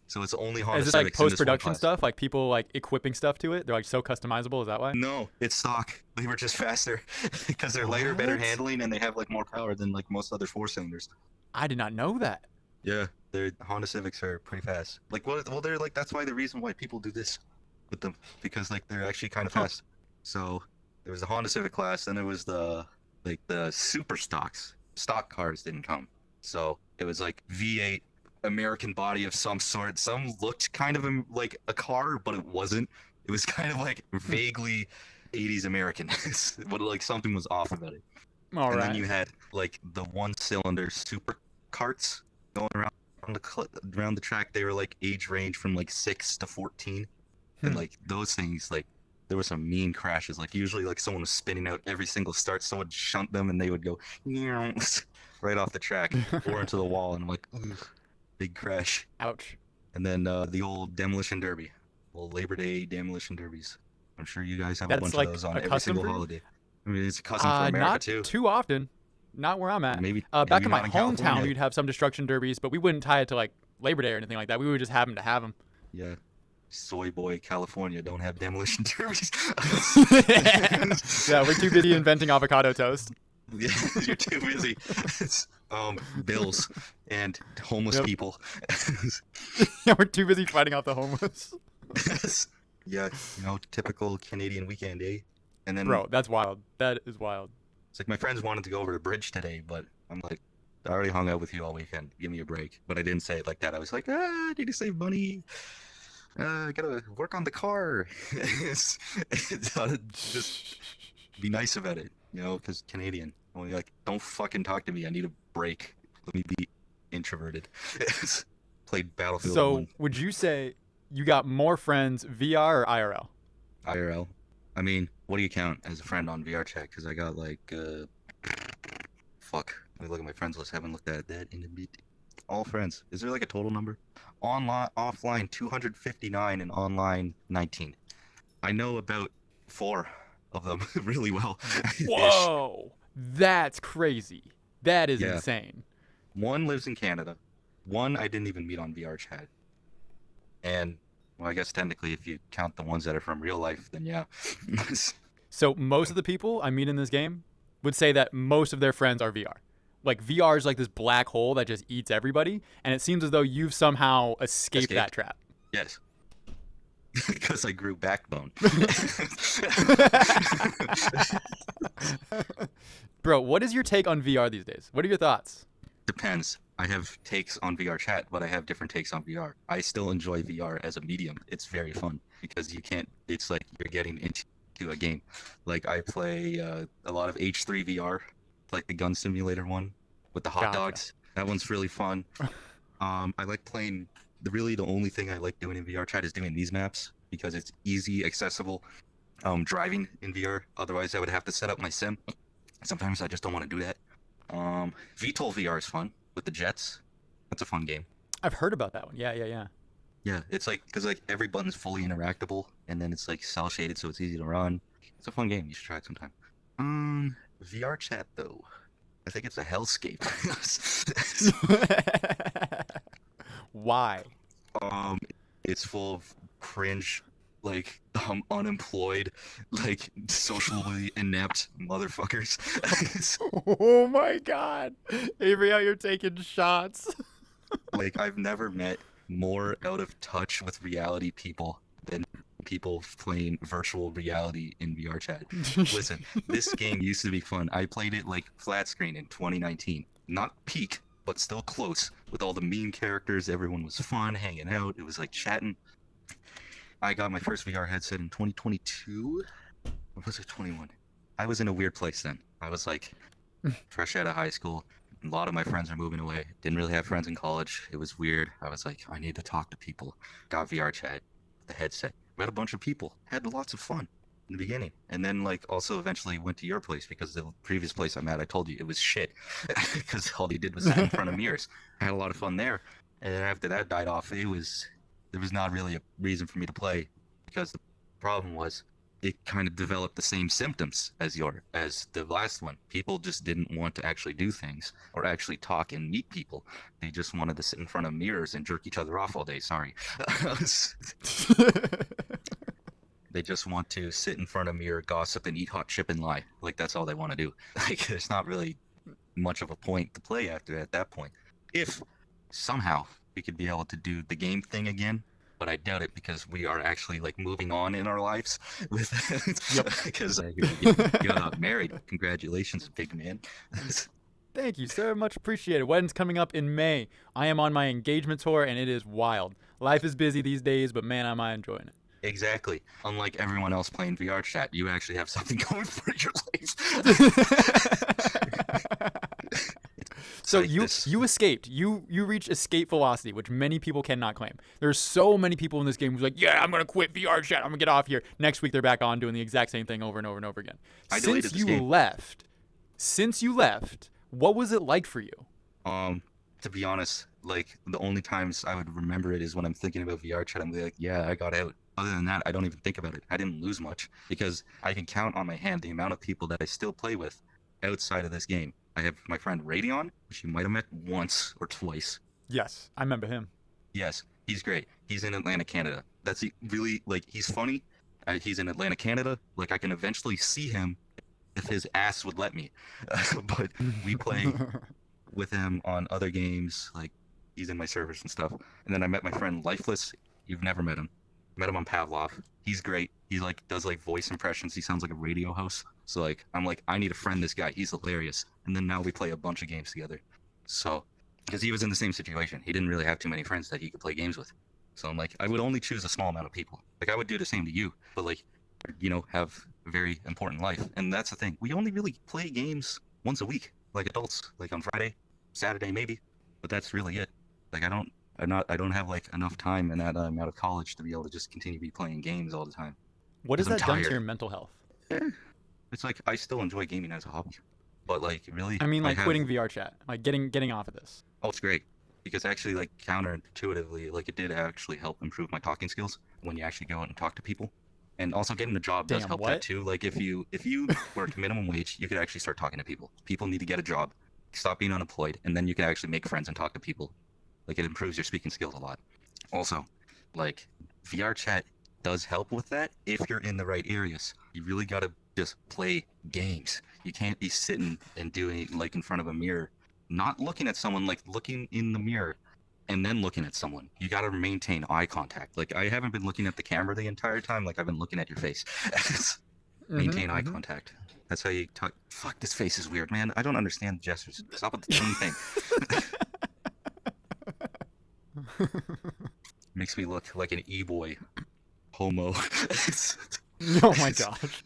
So it's only Honda Civics. Is this like post-production stuff? Like people like equipping stuff to it? They're like so customizable. Is that why? No, it's stock. They were just faster because they're lighter, better handling, and they have like more power than like most other 4-cylinders. I did not know that. Yeah, their Honda Civics are pretty fast. Like well, they're like that's why the reason why people do this with them because like they're actually kind of fast. So. There was the Honda Civic class, then there was the super stocks. Stock cars didn't come. So it was like V8 American body of some sort. Some looked kind of like a car, but it wasn't. It was kind of like vaguely 80s American, but like something was off about it. All And then right. you had like the one-cylinder super carts going around around the track. They were like age range from like 6 to 14, and Hmm. like those things, like there were some mean crashes. Like usually, like someone was spinning out every single start, someone would shunt them, and they would go right off the track or into the wall, and I'm like, ugh, big crash. Ouch. And then the old demolition derby, old Labor Day demolition derbies. I'm sure you guys have a That's bunch of like those on a every custom single for you? holiday. I mean, it's a custom for America Not too. too often. Not where I'm Or at. Back maybe in my not in hometown, California. we'd have some destruction derbies, but we wouldn't tie it to like Labor Day or anything like that. We would just happen to have them. Yeah. Soy boy, California don't have demolition derbies. Yeah, we're too busy inventing avocado toast. Yeah, you're too busy. Bills and homeless Yep. people. Yeah, we're too busy fighting off the homeless. Yeah, typical Canadian weekend, eh? And then Bro, that's wild. That is wild. it's like my friends wanted to go over to Bridge today, but I'm like, I already hung out with you all weekend. Give me a break. But I didn't say it like that. I was like, I need to save money. I gotta work on the car. Just be nice about it, because Canadian. Only like, don't fucking talk to me. I need a break. Let me be introverted. Played Battlefield So, 1 would you say you got more friends VR or IRL? IRL. I mean, what do you count as a friend on VR chat? Because I got like, fuck. Let me look at my friends list. Haven't looked at that in a bit. All friends. Is there like a total number? Online, offline 259 and online 19. I know about 4 of them really well. Ish. Whoa, that's crazy. That is Yeah. insane. One lives in Canada. One I didn't even meet on VR chat. And, well, I guess technically if you count the ones that are from real life, then yeah. So most of the people I meet in this game would say that most of their friends are VR. Like VR is like this black hole that just eats everybody, and it seems as though you've somehow escaped that Escaped. trap. Yes. Because I grew backbone. Bro, what is your take on VR these days? What are your thoughts? Depends. I have takes on VR chat, but I have different takes on VR. I still enjoy VR as a medium. It's very fun because it's like you're getting into a game. Like I play a lot of H3 VR, like the gun simulator one with the hot Gotcha. dogs. That one's really fun. I like playing, the only thing I like doing in VR chat is doing these maps because it's easy, accessible. Driving in VR, otherwise I would have to set up my sim. Sometimes I just don't want to do that. VTOL VR is fun with the jets. That's a fun game. I've heard about that one. Yeah. Yeah, it's like because like every button's fully interactable, and then it's like cell shaded, so it's easy to run. It's a fun game. You should try it sometime. VR chat though, I think it's a hellscape. Why? um, it's full of cringe, like unemployed, like socially inept motherfuckers. Oh my god. Avery, how you're taking shots. Like I've never met more out of touch with reality people than people playing virtual reality in VR chat. Listen, this game used to be fun. I played it like flat screen in 2019. Not peak, but still close. With all the meme characters, everyone was fun, hanging out. It was like chatting. I got my first VR headset in 2022. Or was it 21? I was in a weird place then. I was like fresh out of high school. A lot of my friends are moving away. Didn't really have friends in college. It was weird. I was like, I need to talk to people. Got VR chat, the headset. Met a bunch of people. Had lots of fun in the beginning. And then like also eventually went to your place because the previous place I'm at, I told you it was shit. Because all they did was sit in front of mirrors. I had a lot of fun there. And then after that died off, there was not really a reason for me to play because the problem was it kind of developed the same symptoms as the last one. People just didn't want to actually do things or actually talk and meet people. They just wanted to sit in front of mirrors and jerk each other off all day. Sorry. They just want to sit in front of a mirror, gossip, and eat hot chip and lie. Like that's all they want to do. Like there's not really much of a point to play after at that point. If somehow we could be able to do the game thing again, but I doubt it because we are actually like moving on in our lives with because you got married. Congratulations, big man. Thank you, sir. Much appreciated. Wedding's coming up in May. I am on my engagement tour, and it is wild. Life is busy these days, but man, am I enjoying it. Exactly. Unlike everyone else playing VR chat, you actually have something going for your life. It's So like you this. you escaped. You reached escape velocity, which many people cannot claim. There's so many people in this game who's like, yeah, I'm gonna quit VR chat. I'm gonna get off here. Next week they're back on doing the exact same thing over and over and over again. I deleted Since this you game. left, since you left, what was it like for you? Um, to be honest, like the only times I would remember it is when I'm thinking about VR chat. I'm like, yeah, I got out. Other than that, I don't even think about it. I didn't lose much because I can count on my hand the amount of people that I still play with outside of this game. I have my friend Radeon, which you might have met once or twice. Yes, I remember him. Yes, he's great. He's in Atlanta, Canada. That's really like he's funny. He's in Atlanta, Canada. Like I can eventually see him if his ass would let me. But we play with him on other games. Like he's in my servers and stuff. And then I met my friend Lifeless. You've never met him. Met him on Pavlov. He's great. He like does like voice impressions. He sounds like a radio host. So like I'm like I need to friend this guy. He's hilarious. And then now we play a bunch of games together. So because he was in the same situation, he didn't really have too many friends that he could play games with. So I'm like I would only choose a small amount of people. Like I would do the same to you, but like have a very important life. And that's the thing. We only really play games once a week, like adults, like on Friday, Saturday maybe. But that's really it. Like I don't have like enough time in that out of college to be able to just continue to be playing games all the time What has because I'm that done to tired. your mental health? Eh, It's like I still enjoy gaming as a hobby, but like really, I mean, I like have. quitting VR chat, like getting off of this. Oh, it's great because actually, like counterintuitively, like it did actually help improve my talking skills when you actually go out and talk to people. And also getting a job does Damn, help that what? too. Like if you work minimum wage, you could actually start talking to people. People need to get a job, stop being unemployed, and then you can actually make friends and talk to people. Like it improves your speaking skills a lot. Also, like VR chat does help with that if you're in the right areas. You really gotta just play games. You can't be sitting and doing like in front of a mirror, not looking at someone, like looking in the mirror and then looking at someone. You gotta maintain eye contact. Like I haven't been looking at the camera the entire time, like I've been looking at your face. Maintain eye Mm-hmm. contact. That's how you talk. Fuck, this face is weird, man. I don't understand gestures. Stop with the tongue thing. Makes me look like an e-boy homo. Oh my gosh.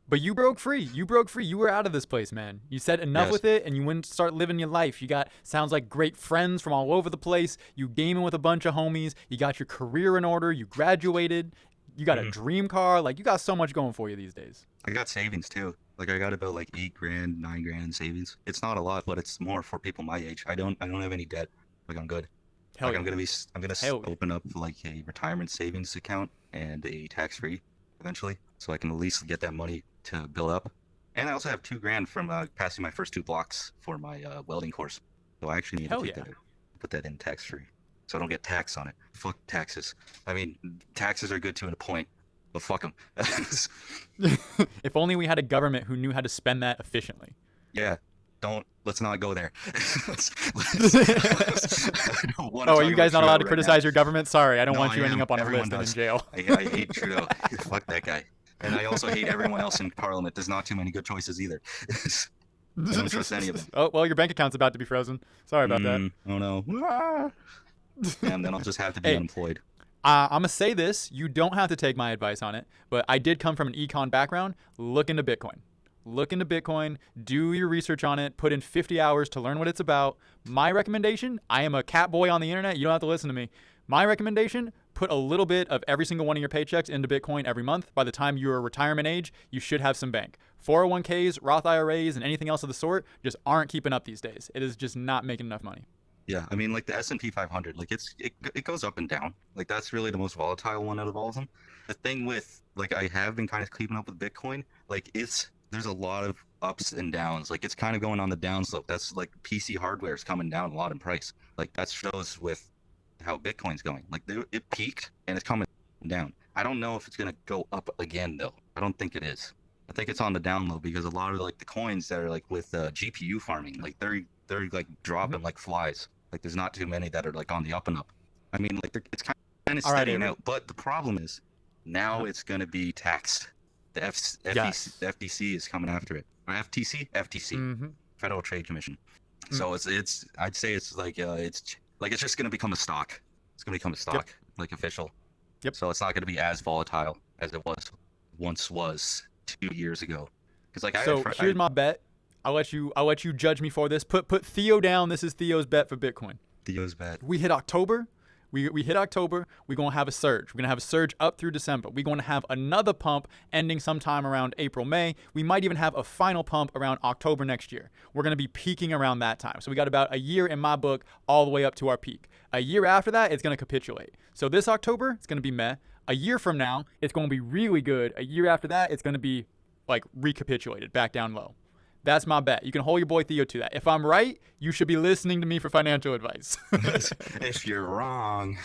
But you broke free. You broke free. You were out of this place, man. You said enough Yes. with it, and you went to start living your life. You got sounds like great friends from all over the place. You gaming with a bunch of homies. You got your career in order. You graduated. You got a Mhm. dream car. Like you got so much going for you these days. I got savings too. Like I got about like 8 grand, 9 grand in savings. It's not a lot, but it's more for people my age. I don't have any debt. Like I'm good. Hell Like yeah. I'm gonna Hell yeah. open up like a retirement savings account and a tax-free eventually, so I can at least get that money to build up. And I also have 2 grand from passing my first 2 blocks for my welding course. So I actually need to Hell take yeah. that out, put that in tax-free, so I don't get taxed on it. Fuck taxes. I mean, taxes are good to a point, but fuck them. If only we had a government who knew how to spend that efficiently. Yeah, let's not go there. I don't want to Oh, are talk you about guys not allowed Trudeau to right now. criticize your government? Sorry, I don't No, want I you ending am. up on a Everyone list and in does. jail. I hate Trudeau. Fuck that guy. And I also hate everyone else in Parliament. There's not too many good choices either. I don't trust any of them. Oh, well, your bank account's about to be frozen. Sorry about that. Oh no. Ah. And then I'll just have to be Hey, unemployed. I'm gonna say this. You don't have to take my advice on it, but I did come from an econ background. Look into Bitcoin. Look into Bitcoin. Do your research on it. Put in 50 hours to learn what it's about. My recommendation. I am a cat boy on the internet. You don't have to listen to me. My recommendation. Put a little bit of every single one of your paychecks into Bitcoin every month. By the time you're retirement age, you should have some bank. 401ks, Roth IRAs, and anything else of the sort just aren't keeping up these days. It is just not making enough money. Yeah, I mean, like the S&P 500, like it goes up and down. Like that's really the most volatile one out of all of them. The thing with like I have been kind of keeping up with Bitcoin. Like there's a lot of ups and downs. Like it's kind of going on the downslope. That's like PC hardware is coming down a lot in price. Like that shows with how Bitcoin's going. Like it peaked and it's coming down. I don't know if it's gonna go up again though. I don't think it is. I think it's on the down low because a lot of like the coins that are like with GPU farming, like they're like dropping like flies. Like there's not too many that are like on the up and up. I mean, like it's kind of All right, steadying Avery. out. But the problem is now it's gonna be taxed. The Yes. the FTC is coming after it. Or FTC, Mm-hmm. Federal Trade Commission. So it's I'd say it's like it's just gonna become a stock. It's gonna become a Yep. stock, like official. Yep. So it's not going to be as volatile as it was 2 years ago. Because like So here's my bet. I'll let you judge me for this. Put Theo down. This is Theo's bet for Bitcoin. Theo's bet. We hit October. We hit October. We're going to have a surge. We're going to have a surge up through December. We're going to have another pump ending sometime around April, May. We might even have a final pump around October next year. We're going to be peaking around that time. So we got about a year in my book all the way up to our peak. A year after that, it's going to capitulate. So this October, it's going to be meh. A year from now, it's going to be really good. A year after that, it's going to be like recapitulated, back down low. That's my bet. You can hold your boy Theo to that. If I'm right, you should be listening to me for financial advice. If you're wrong,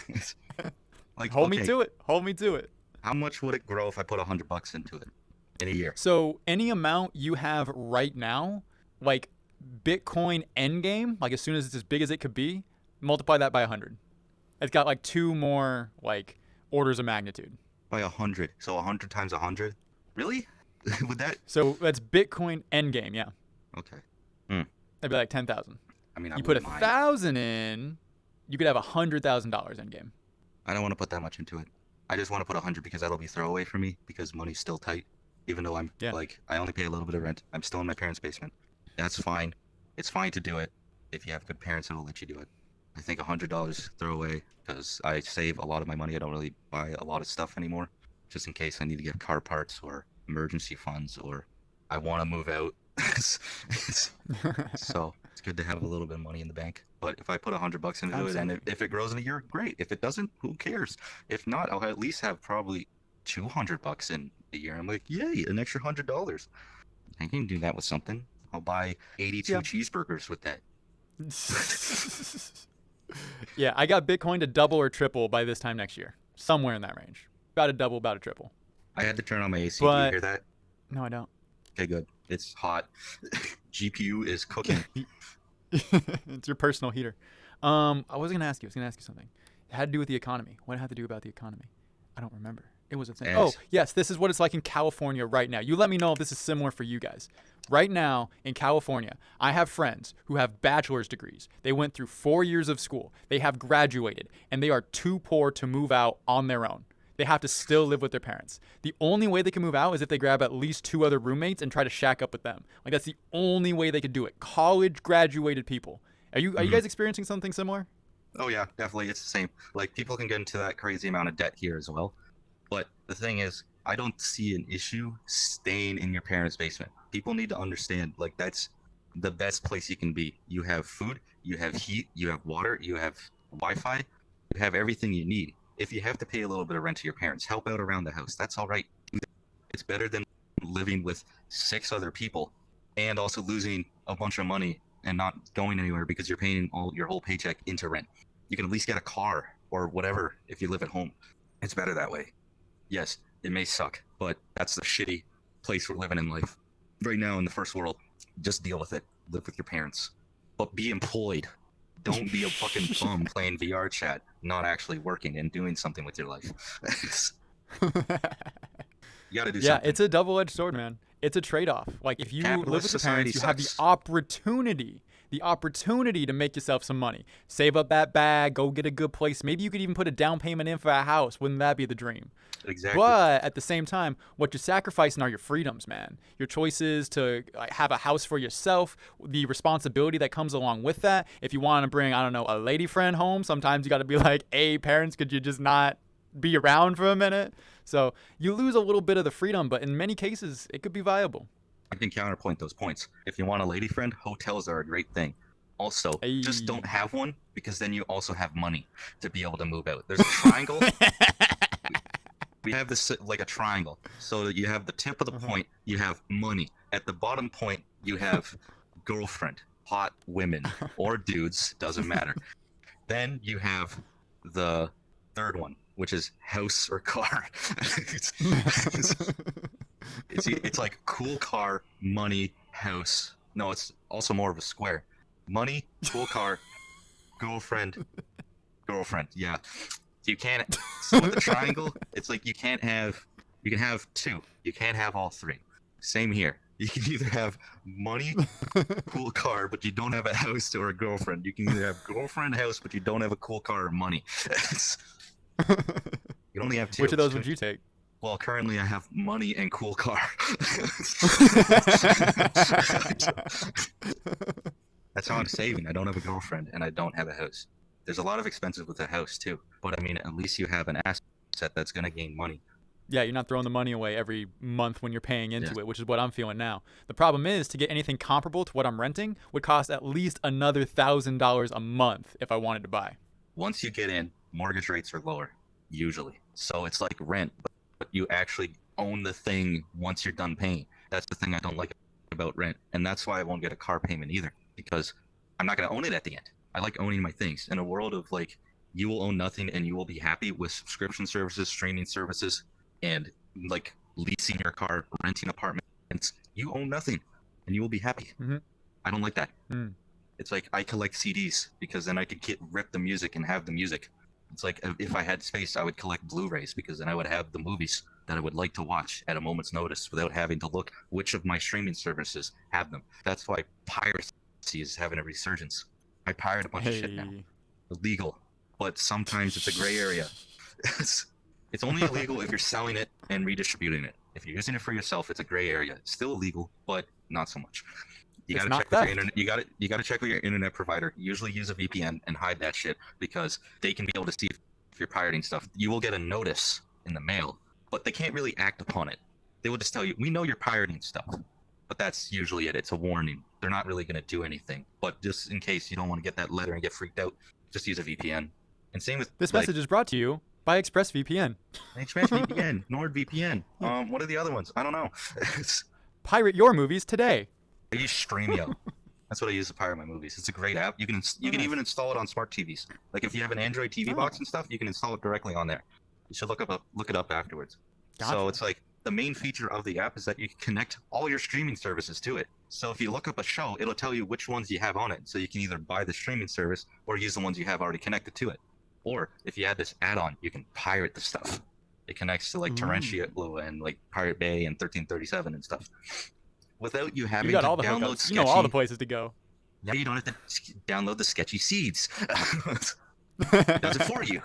like Hold me to it. Hold me to it. How much would it grow if I put $100 into it in a year? So any amount you have right now, like Bitcoin endgame, like as soon as it's as big as it could be, multiply that by 100. It's got like 2 more like orders of magnitude. By 100. So 100 times 100? Really? Would that? So that's Bitcoin endgame, yeah. Okay. That'd be like 10,000. I mean, I You put wouldn't mind. 1,000 in, you could have $100,000 endgame. I don't want to put that much into it. I just want to put 100 because that'll be throwaway for me because money's still tight. Even though I'm like, I only pay a little bit of rent. I'm still in my parents' basement. That's fine. It's fine to do it if you have good parents that'll let you do it. I think $100 throwaway because I save a lot of my money. I don't really buy a lot of stuff anymore, just in case I need to get car parts or emergency funds or I want to move out. So it's good to have a little bit of money in the bank. But if I put $100 into it and if it grows in a year, great. If it doesn't, who cares? If not, I'll at least have probably $200 in a year. I'm like, yay, an extra $100. I can do that with something. I'll buy 82 cheeseburgers with that. Yeah, I got Bitcoin to double or triple by this time next year. Somewhere in that range. About a double, about a triple. I had to turn on my AC. But, do you hear that? No, I don't. Okay, good. It's hot. GPU is cooking. It's your personal heater. I was gonna ask you something. It had to do with the economy. What did it have to do about the economy? I don't remember. It was a thing. Oh, yes, this is what it's like in California right now. You let me know if this is similar for you guys. Right now in California, I have friends who have bachelor's degrees. They went through 4 years of school. They have graduated, and they are too poor to move out on their own. They have to still live with their parents. The only way they can move out is if they grab at least 2 other roommates and try to shack up with them. Like that's the only way they could do it. College graduated people. Are you guys experiencing something similar? Oh yeah, definitely. It's the same. Like people can get into that crazy amount of debt here as well. But the thing is, I don't see an issue staying in your parents' basement. People need to understand, like that's the best place you can be. You have food, you have heat, you have water, you have Wi-Fi, you have everything you need. If you have to pay a little bit of rent to your parents, help out around the house. That's all right. It's better than living with 6 other people and also losing a bunch of money and not going anywhere because you're paying your whole paycheck into rent. You can at least get a car or whatever if you live at home. It's better that way. Yes, it may suck, but that's the shitty place we're living in life. Right now in the first world, just deal with it. Live with your parents. But be employed. Don't be a fucking bum playing VR chat, not actually working and doing something with your life. You gotta do something. Yeah, it's a double-edged sword, man. It's a trade-off. Like if you live with your parents, you have the opportunity to make yourself some money. Save up that bag, go get a good place. Maybe you could even put a down payment in for a house. Wouldn't that be the dream? Exactly. But at the same time, what you're sacrificing are your freedoms, man. Your choices to have a house for yourself, the responsibility that comes along with that. If you want to bring, I don't know, a lady friend home, sometimes you got to be like, hey, parents, could you just not be around for a minute? So you lose a little bit of the freedom, but in many cases, it could be viable. I can counterpoint those points. If you want a lady friend, hotels are a great thing. Also, just don't have one because then you also have money to be able to move out. There's a triangle. We have this like a triangle. So that you have the tip of the point, you have money. At the bottom point, you have girlfriend, hot women, or dudes, doesn't matter. Then you have the third one, which is house or car. It's like cool car, money, house. No, it's also more of a square. Money, cool car, girlfriend. Yeah. You can't. So with the triangle, it's like you can have 2. You can't have all 3. Same here. You can either have money, cool car, but you don't have a house or a girlfriend. You can either have girlfriend, house, but you don't have a cool car or money. You You only have two. Which of those would you take? Well, currently I have money and cool car. That's how I'm saving. I don't have a girlfriend and I don't have a house. There's a lot of expenses with a house too, but I mean, at least you have an asset that's going to gain money. Yeah, you're not throwing the money away every month when you're paying into Yeah. it, which is what I'm feeling now. The problem is to get anything comparable to what I'm renting would cost at least another $1,000 a month if I wanted to buy. Once you get in, mortgage rates are lower, usually. So it's like rent, but you actually own the thing once you're done paying. That's the thing I don't like about rent. And that's why I won't get a car payment either, because I'm not going to own it at the end. I like owning my things. In a world of like, you will own nothing and you will be happy with subscription services, streaming services, and like leasing your car, renting apartments, you own nothing and you will be happy. Mhm. I don't like that. Mm. It's like I collect CDs because then I could rip the music and have the music. It's like if I had space, I would collect Blu-rays because then I would have the movies that I would like to watch at a moment's notice without having to look which of my streaming services have them. That's why piracy is having a resurgence. I pirate a bunch of shit now. Hey. Illegal, but sometimes it's a gray area. It's only illegal if you're selling it and redistributing it. If you're using it for yourself, it's a gray area. It's still illegal, but not so much. You It's gotta not check with your theft. internet. You gotta check with your internet provider. Usually use a VPN and hide that shit because they can be able to see if you're pirating stuff. You will get a notice in the mail, but they can't really act upon it. They will just tell you, "We know you're pirating stuff," but that's usually it. It's a warning. They're not really gonna do anything. But just in case you don't want to get that letter and get freaked out, just use a VPN. And same with This like, message is brought to you by ExpressVPN. ExpressVPN, NordVPN. What are the other ones? I don't know. Pirate your movies today. I use Streamio. That's what I use to pirate my movies. It's a great app. You can Nice. even install it on smart TVs. Like if you have an Android TV Oh. box and stuff, you can install it directly on there. You should look it up afterwards. Gotcha. So it's like the main feature of the app is that you can connect all your streaming services to it. So if you look up a show, it'll tell you which ones you have on it. So you can either buy the streaming service or use the ones you have already connected to it. Or if you add this add-on, you can pirate the stuff. It connects to like Torrentio and like Pirate Bay and 1337 and stuff. Without you having You got to all the download hookups. sketchy... You know all the places to go. Now you don't have to download the sketchy seeds. It does it for you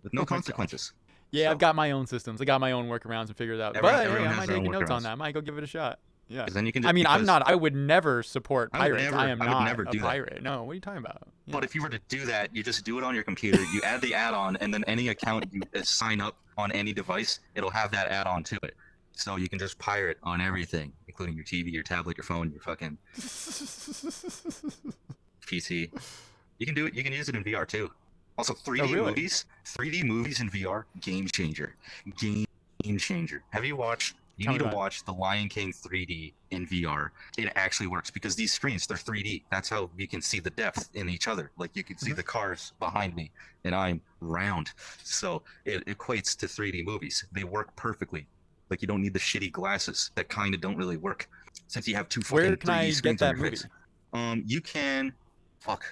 with no Oh my gosh. consequences. Yeah, So- I've got my own systems. I got my own workarounds and figured it out. Everyone- But hey, everyone I has might their take own notes on workarounds. that. I might go give it a shot. Yeah. 'Cause then you can I mean, I'm because- not. I would never support I would pirates. never- I am I would not never a do that. pirate. No, what are you talking about? Yeah. But if you were to do that, you just do it on your computer. You add the add-on, and then any account you sign up on any device, it'll have that add-on to it. So you can just pirate on everything, including your TV, your tablet, your phone, your fucking PC. You can do it. You can use it in VR too. Also, 3D really? movies. 3D movies in VR, game changer. Game changer. Have you watched? You Tell need me to about it. watch The Lion King 3D in VR. It actually works because these screens, they're 3D. That's how you can see the depth in each other. Like you can see the cars behind me, and I'm round. So it equates to 3D movies. They work perfectly. Like you don't need the shitty glasses that kind of don't really work since you have two fucking Where can 3D I screens get on that your movie? face. You can. Fuck.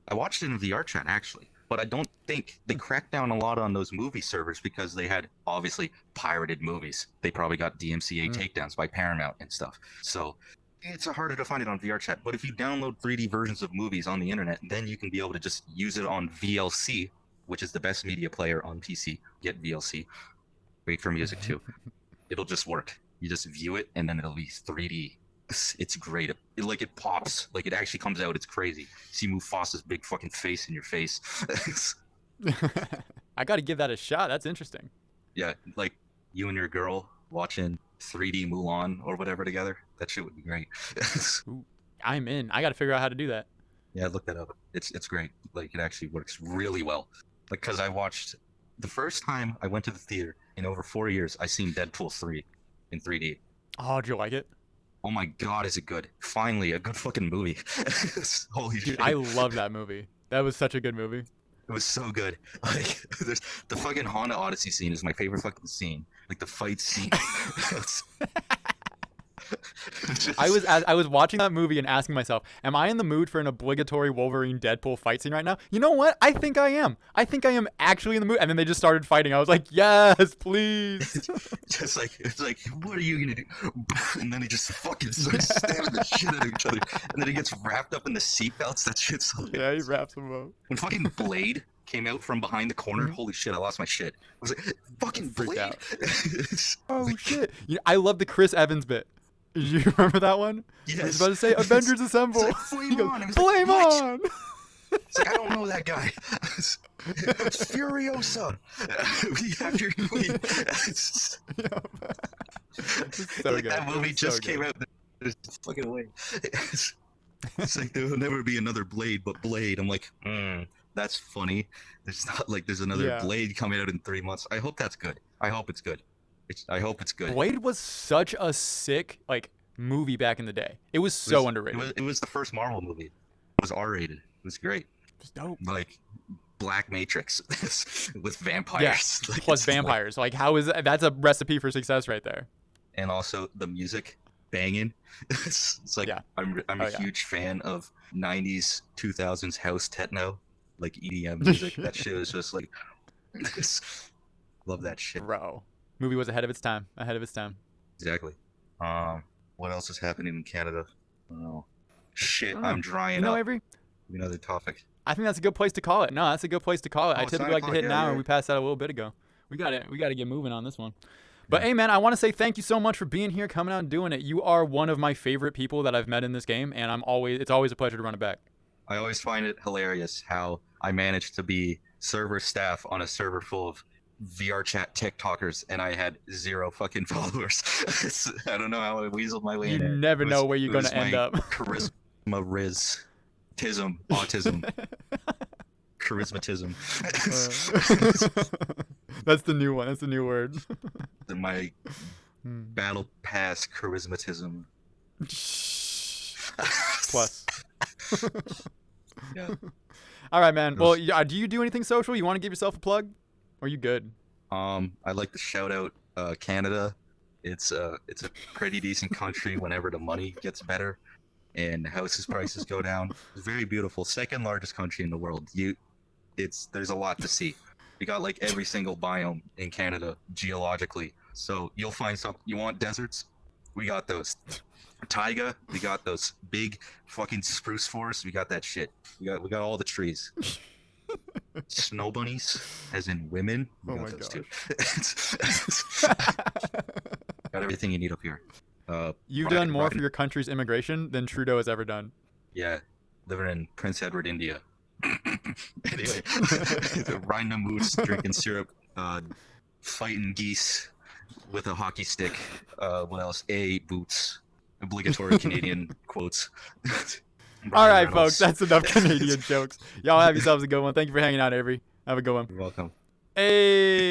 I watched it in VR chat actually, but I don't think they cracked down a lot on those movie servers because they had obviously pirated movies. They probably got DMCA takedowns by Paramount and stuff. So it's harder to find it on VR chat. But if you download 3D versions of movies on the internet, then you can be able to just use it on VLC, which is the best media player on PC. Get VLC. Great for music too. It'll just work. You just view it and then it'll be 3D. It's great. It pops. Like it actually comes out. It's crazy. See Mufasa's big fucking face in your face. I got to give that a shot. That's interesting. Yeah, like you and your girl watching 3D Mulan or whatever together. That shit would be great. I'm in. I got to figure out how to do that. Yeah, look that up. It's great. Like it actually works really well. Like because I watched the first time I went to the theater in over 4 years. I seen Deadpool 3 in 3D. Oh, do you like it? Oh my god, is it good? Finally, a good fucking movie. Holy Dude, shit. I love that movie. That was such a good movie. It was so good. Like, there's the fucking Honda Odyssey scene is my favorite fucking scene. Like the fight scene. It's just- I was watching that movie and asking myself, am I in the mood for an obligatory Wolverine Deadpool fight scene right now? You know what? I think I am. I think I am actually in the mood. And then they just started fighting. I was like, yes, please. just like it's like, what are you gonna do? And then he just fucking starts stabbing the shit out of each other. And then he gets wrapped up in the seatbelts. That shit's so Yeah, he wraps him up. when fucking Blade came out from behind the corner. Mhm. Holy shit! I lost my shit. I was like, fucking Freaked Blade. out. Oh shit! I love the Chris Evans bit. Do you remember that one? Where he's Yes. about to say "Avengers It's Assemble." like, flame He goes, on. I was "Flame like, what? on!" It's like, I don't know that guy. Furiosa. We have your queen. It's So like good. that movie So just good. came out. There's fucking way. It's like there will never be another Blade, but Blade. I'm like, that's funny. There's not like there's another Yeah. Blade coming out in 3 months. I hope that's good. I hope it's good. I hope it's good. Blade was such a sick like movie back in the day. It was so underrated. It was the first Marvel movie. It was R-rated. It was great. It was dope. Like Black Matrix with vampires. Yeah. Like, Plus it's like- vampires. Like how is that's a recipe for success right there. and also the music banging. It's like Yeah. I'm Oh, a yeah. huge fan of 90s 2000s house techno, like EDM music. That shit was just like love that shit. Bro. Movie was ahead of its time. Ahead of its time. Exactly. What else is happening in Canada? Oh shit, I don't know. I'm drying You know, up. Avery? Another topic. I think that's a good place to call it. No, that's a good place to call it. Oh, I it's typically 9 like to hit an o'clock. Yeah, hour. yeah. We passed out a little bit ago. We got to get moving on this one. But hey, man, I want to say thank you so much for being here, coming out and doing it. You are one of my favorite people that I've met in this game, and it's always a pleasure to run it back. I always find it hilarious how I managed to be server staff on a server full of VR chat TikTokers, and I had 0 fucking followers. I don't know how I weaseled my way You in there. never It know was- where you're it going was to end my up. Charisma, autism, charismatism. That's the new one. That's the new word. My battle pass charismatism. Plus. Yeah. All right, man. Well, do you do anything social? You want to give yourself a plug? Or are you good? I'd like to shout out Canada. It's a pretty decent country whenever the money gets better and houses prices go down. It's very beautiful. Second largest country in the world. There's a lot to see. We got like every single biome in Canada geologically. So you'll find some. You want deserts? We got those. Taiga, we got those big fucking spruce forests. We got that shit. We got all the trees. Snow bunnies, as in women. We Oh got my those gosh. too. Got everything you need up here. You've Riding- done more for riding- your country's immigration than Trudeau has ever done. Yeah, living in Prince Edward, India. Anyway, riding a moose, drinking syrup, fighting geese with a hockey stick. What else? Boots. Obligatory Canadian quotes. All Ryan right, Reynolds. folks. That's enough Canadian jokes. Y'all have yourselves a good one. Thank you for hanging out, Avery. Have a good one. You're welcome. Hey.